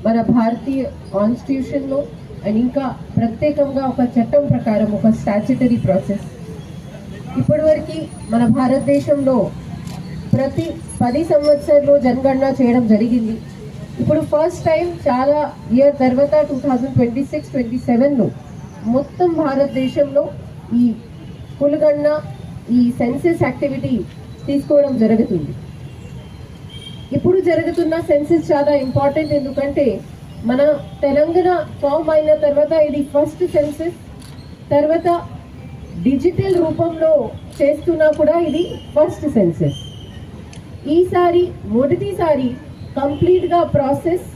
మన భారతీయ కాన్స్టిట్యూషన్లో అండ్ ఇంకా ప్రత్యేకంగా ఒక చట్టం ప్రకారం ఒక స్టాచ్యుటరీ ప్రాసెస్ ఇప్పటివరకు మన భారతదేశంలో ప్రతి 10 సంవత్సరాల్లో జనగణన చేయడం జరిగింది. ఇప్పుడు ఫస్ట్ టైం చాలా ఇయర్ తర్వాత 2026-27లో మొత్తం భారతదేశంలో ఈ కులగణన ఈ సెన్సస్ యాక్టివిటీ తీసుకోవడం జరుగుతుంది. ఇప్పుడు జరుగుతున్న సెన్సస్ చాలా ఇంపార్టెంట్, ఎందుకంటే మన తెలంగాణ ఫామ్ అయిన తర్వాత ఇది ఫస్ట్ సెన్సస్. తర్వాత డిజిటల్ రూపంలో చేస్తున్నా కూడా ఇది ఫస్ట్ సెన్సస్. ఈసారి మొదటిసారి కంప్లీట్గా ప్రాసెస్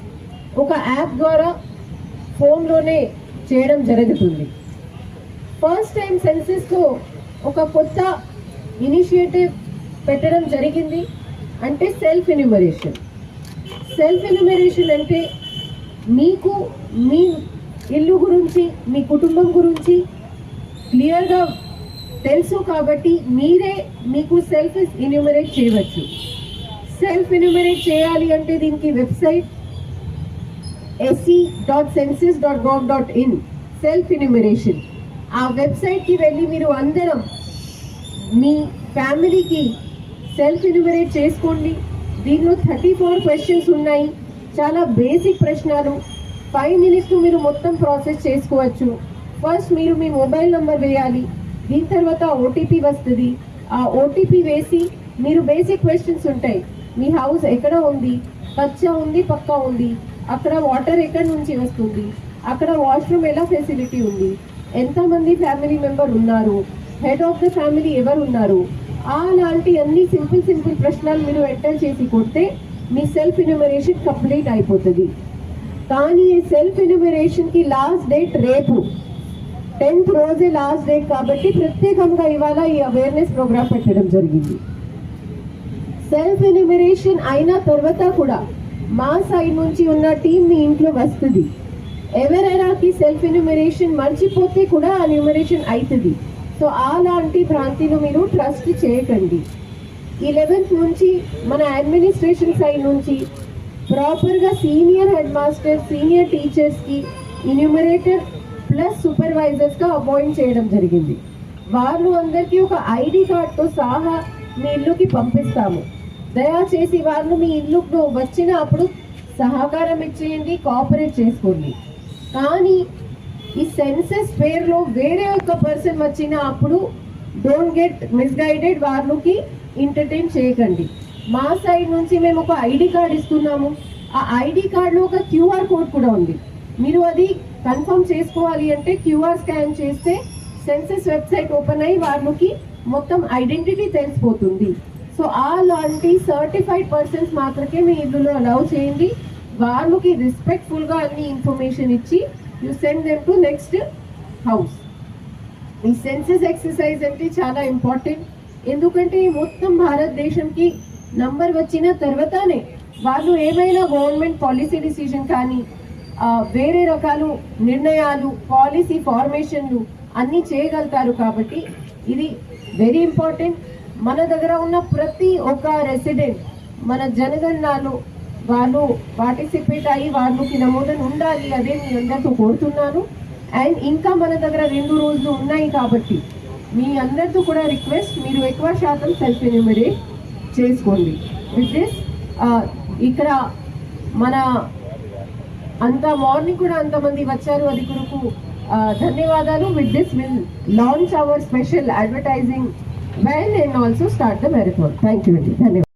ఒక యాప్ ద్వారా ఫోన్లోనే చేయడం జరుగుతుంది. ఫస్ట్ టైం సెన్సస్లో ఒక కొత్త ఇనిషియేటివ్ పెట్టడం జరిగింది, అంటే సెల్ఫ్ ఎన్యూమరేషన్. సెల్ఫ్ ఎన్యూమరేషన్ అంటే మీకు మీ ఇల్లు గురించి మీ కుటుంబం గురించి క్లియర్గా తెలుసు కాబట్టి మీరే మీకు సెల్ఫ్ ఎన్యూమరేట్ చేయవచ్చు. సెల్ఫ్ ఎన్యూమరేట్ చేయాలి అంటే దీనికి వెబ్సైట్ se.census.gov.in సెల్ఫ్ ఎన్యూమరేషన్. ఆ వెబ్సైట్కి వెళ్ళి మీరు అందరం మీ ఫ్యామిలీకి సెల్ఫ్ ఎన్యూమరేట్ చేసుకోండి. దీనిలో 34 క్వశ్చన్స్ ఉన్నాయి, చాలా బేసిక్ ప్రశ్నలు. 5 minutes మీరు మొత్తం ప్రాసెస్ చేసుకోవచ్చు. ఫస్ట్ మీరు మీ మొబైల్ నెంబర్ వేయాలి, దీని తర్వాత ఓటీపీ వస్తుంది. ఆ ఓటీపీ వేసి మీరు బేసిక్ క్వశ్చన్స్ ఉంటాయి. మీ హౌస్ ఎక్కడ ఉంది, కచ్చా ఉంది పక్కా ఉంది, అక్కడ వాటర్ ఎక్కడి నుంచి వస్తుంది, అక్కడ వాష్రూమ్ ఎలా ఫెసిలిటీ ఉంది, ఎంతమంది ఫ్యామిలీ మెంబర్ ఉన్నారు, హెడ్ ఆఫ్ ద ఫ్యామిలీ ఎవరు ఉన్నారు, అలాంటి అన్ని సింపుల్ ప్రశ్నలు మీరు ఎంటర్ చేసి కొడితే మీ సెల్ఫ్ ఎన్యూమరేషన్ కంప్లీట్ అయిపోతుంది. కానీ ఈ సెల్ఫ్ ఎన్యూమరేషన్కి లాస్ట్ డేట్ రేపు 10th రోజే లాస్ట్ డేట్ కాబట్టి ప్రత్యేకంగా ఇవాళ ఈ అవేర్నెస్ ప్రోగ్రామ్ పెట్టడం జరిగింది. సెల్ఫ్ ఎన్యూమరేషన్ అయిన తర్వాత కూడా మా సైడ్ నుంచి ఉన్న టీం మీ ఇంట్లో వస్తుంది. ఎవరైనాకి సెల్ఫ్ ఎన్యూమరేషన్ మర్చిపోతే కూడా ఆ ఎన్యూమరేషన్ అవుతుంది. సో అలాంటి ప్రాంతాలు మీరు ట్రస్ట్ చేయకండి. 11th నుంచి మన అడ్మినిస్ట్రేషన్ సైడ్ నుంచి ప్రాపర్గా సీనియర్ హెడ్ మాస్టర్ సీనియర్ టీచర్స్కి ఎన్యూమరేటర్ ప్లస్ సూపర్వైజర్స్గా అపాయింట్ చేయడం జరిగింది. వాళ్ళు అందరికీ ఒక ఐడి కార్డ్తో సహా మీ ఇల్లుకి పంపిస్తాము. దయచేసి వాళ్ళు మీ ఇల్లుకు వచ్చినప్పుడు సహకారం ఇచ్చేయండి, కోఆపరేట్ చేసుకోండి. కానీ ఈ సెన్సస్ పేరులో వేరే ఒక పర్సన్ వచ్చిన అప్పుడు డోంట్ గెట్ మిస్గైడెడ్, వాళ్ళకి ఎంటర్టైన్ చేయకండి. మా సైడ్ నుంచి మేము ఒక ఐడి కార్డ్ ఇస్తున్నాము. ఆ ఐడి కార్డులో ఒక క్యూఆర్ కోడ్ కూడా ఉంది. మీరు అది కన్ఫర్మ్ చేసుకోవాలి అంటే క్యూఆర్ స్కాన్ చేస్తే సెన్సస్ వెబ్సైట్ ఓపెన్ అయ్యి వాళ్ళకి మొత్తం ఐడెంటిటీ తెలిసిపోతుంది. సో అలాంటి సర్టిఫైడ్ పర్సన్స్ మాత్రమే మీ ఇల్లులో అలౌ చేయండి. వాళ్ళకి రెస్పెక్ట్ఫుల్గా అన్ని ఇన్ఫర్మేషన్ ఇచ్చి you send them to next house. ఈ సెన్సస్ ఎక్సర్సైజ్ అంటే చాలా ఇంపార్టెంట్, ఎందుకంటే మొత్తం భారతదేశంకి నంబర్ వచ్చిన తర్వాతనే వాళ్ళు ఏమైనా గవర్నమెంట్ పాలసీ డిసిజన్ కానీ వేరే రకాలు నిర్ణయాలు పాలసీ ఫార్మేషన్లు అన్నీ చేయగలుగుతారు. కాబట్టి ఇది వెరీ ఇంపార్టెంట్. మన దగ్గర ఉన్న ప్రతి ఒక్క రెసిడెంట్ మన జనగణనలో వాళ్ళు పార్టిసిపేట్ అయ్యి వాళ్ళకి నమోదన ఉండాలి, అదే మీ అందరితో కోరుతున్నాను. అండ్ ఇంకా మన దగ్గర 2 రోజులు ఉన్నాయి కాబట్టి మీ అందరితో కూడా రిక్వెస్ట్, మీరు ఎక్కువ శాతం సెల్ఫ్ ఎన్యూమరేట్ చేసుకోండి. విత్ దిస్ ఇక్కడ మన అంత మార్నింగ్ కూడా అంతమంది వచ్చారు, అది కొరకు ధన్యవాదాలు. With this will launch hour special advertising van and also start the marathon. Thank you అండి, ధన్యవాదాలు.